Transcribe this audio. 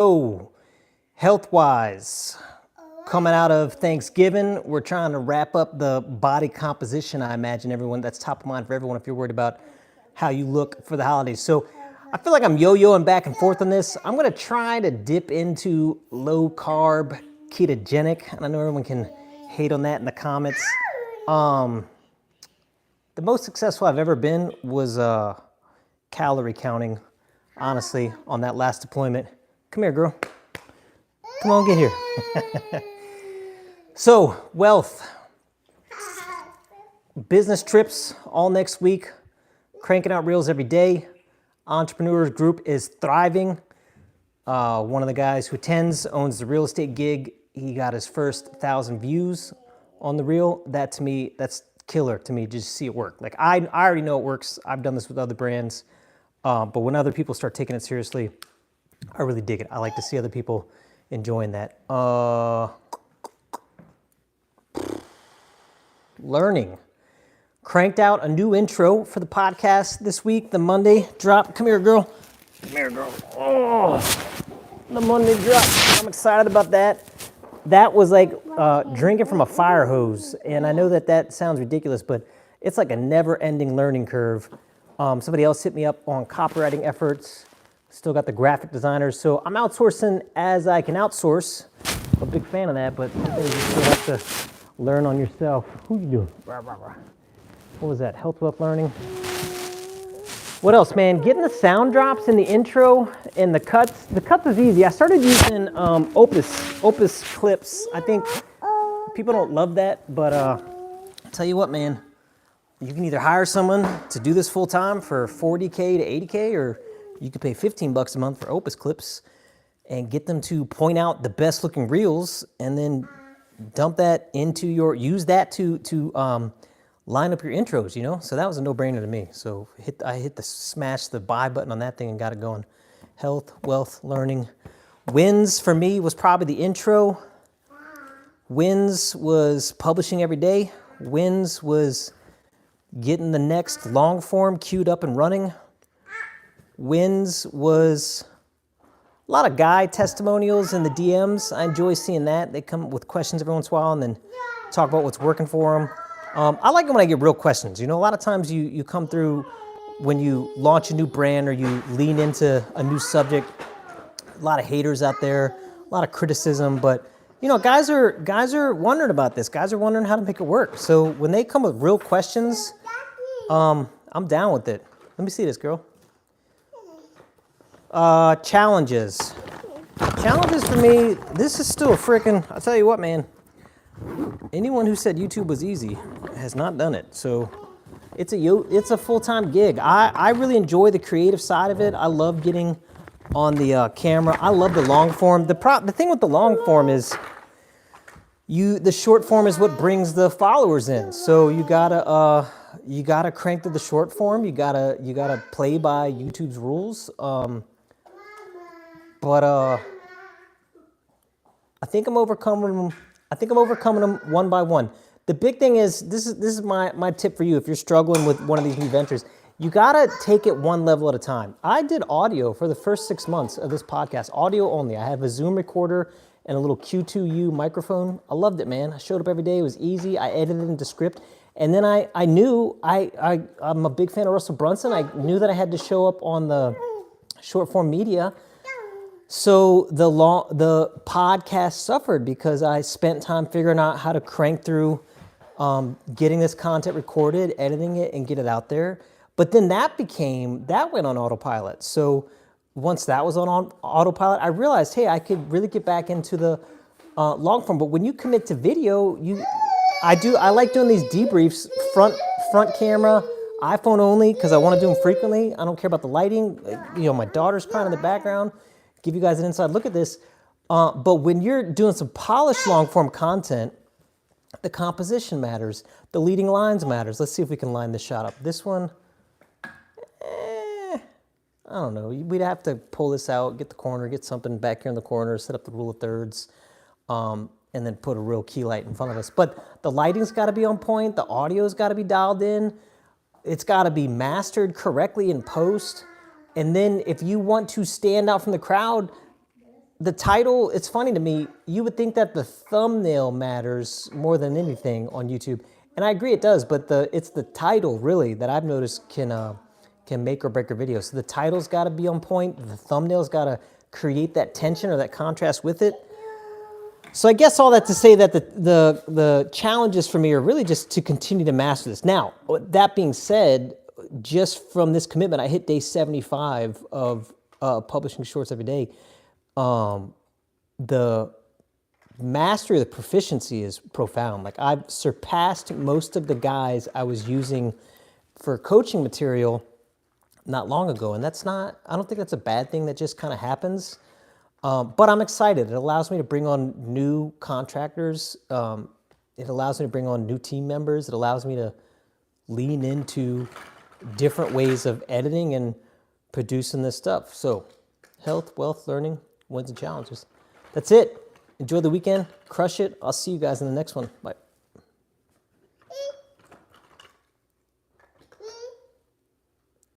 Oh, health-wise, coming out of Thanksgiving, we're trying to wrap up the body composition. I imagine everyone, that's top of mind for everyone if you're worried about how you look for the holidays. So I feel like I'm yo-yoing back and forth on this. I'm gonna try to dip into low-carb, ketogenic, and I know everyone can hate on that in the comments. The most successful I've ever been was calorie counting, honestly, on that last deployment. Come here, girl. Come on, get here. So, wealth. Business trips all next week. Cranking out reels every day. Entrepreneurs group is thriving. One of the guys who attends owns the real estate gig. He got his first 1,000 views on the reel. That to me, that's killer to me, just to see it work. Like I already know it works. I've done this with other brands. But when other people start taking it seriously, I really dig it. I like to see other people enjoying that. Learning. Cranked out a new intro for the podcast this week, the Monday drop. Come here, girl. Come here, girl. Oh, the Monday drop. I'm excited about that. That was like drinking from a fire hose. And I know that that sounds ridiculous, but it's like a never-ending learning curve. Somebody else hit me up on copywriting efforts. Still got the graphic designers. So I'm outsourcing as I can outsource. I'm a big fan of that, but sometimes you still have to learn on yourself. Who you doing? What was that? Health, wealth, learning. What else, man? Getting the sound drops in the intro and the cuts. The cuts is easy. I started using Opus clips. I think people don't love that, but I'll tell you what, man. You can either hire someone to do this full time for $40K to $80K, or you could pay $15 a month for Opus clips and get them to point out the best looking reels and then dump that into use that to line up your intros, you know? So that was a no-brainer to me. So I smash the buy button on that thing and got it going. Health, wealth, learning. Wins for me was probably the intro. Wins was publishing every day. Wins was getting the next long form queued up and running. Wins was a lot of guy testimonials in the DMs. I enjoy seeing that. They come with questions every once in a while and then talk about what's working for them. I like it when I get real questions. You know, a lot of times you come through when you launch a new brand or you lean into a new subject. A lot of haters out there, a lot of criticism, but you know, guys are wondering about this. Guys are wondering how to make it work. So when they come with real questions, I'm down with it. Let me see this, girl. Challenges. Challenges for me, this is still I'll tell you what, man. Anyone who said YouTube was easy has not done it. So it's a full-time gig. I really enjoy the creative side of it. I love getting on the camera. I love the long form. The thing with the long form is the short form is what brings the followers in. So you gotta crank to the short form. You gotta play by YouTube's rules. But I think I'm overcoming them one by one. The big thing is, this is my tip for you if you're struggling with one of these new ventures. You gotta take it one level at a time. I did audio for the first 6 months of this podcast, audio only. I have a Zoom recorder and a little Q2U microphone. I loved it, man. I showed up every day. It was easy. I edited into script. And then I knew, I'm a big fan of Russell Brunson. I knew that I had to show up on the short form media. So the podcast suffered because I spent time figuring out how to crank through getting this content recorded, editing it, and get it out there. But then that went on autopilot. So once that was on autopilot, I realized, hey, I could really get back into the long form. But when you commit to video, I like doing these debriefs, front camera, iPhone only, because I want to do them frequently. I don't care about the lighting. You know, my daughter's crying in the background. Give you guys an inside look at this. But when you're doing some polished long form content, the composition matters. The leading lines matters. Let's see if we can line this shot up. This one, I don't know. We'd have to pull this out, get the corner, get something back here in the corner, set up the rule of thirds, and then put a real key light in front of us. But the lighting's got to be on point. The audio's got to be dialed in. It's got to be mastered correctly in post. And then if you want to stand out from the crowd, the title, it's funny to me, you would think that the thumbnail matters more than anything on YouTube. And I agree it does, but it's the title really that I've noticed can make or break your video. So the title's gotta be on point, the thumbnail's gotta create that tension or that contrast with it. So I guess all that to say that the challenges for me are really just to continue to master this. Now, that being said, just from this commitment, I hit day 75 of publishing shorts every day. The mastery, the proficiency is profound. Like I've surpassed most of the guys I was using for coaching material not long ago. And that's not, I don't think that's a bad thing that just kind of happens. But I'm excited. It allows me to bring on new contractors. It allows me to bring on new team members. It allows me to lean into different ways of editing and producing this stuff. So health, wealth, learning, wins and challenges. That's it. Enjoy the weekend. Crush it. I'll see you guys in the next one. Bye.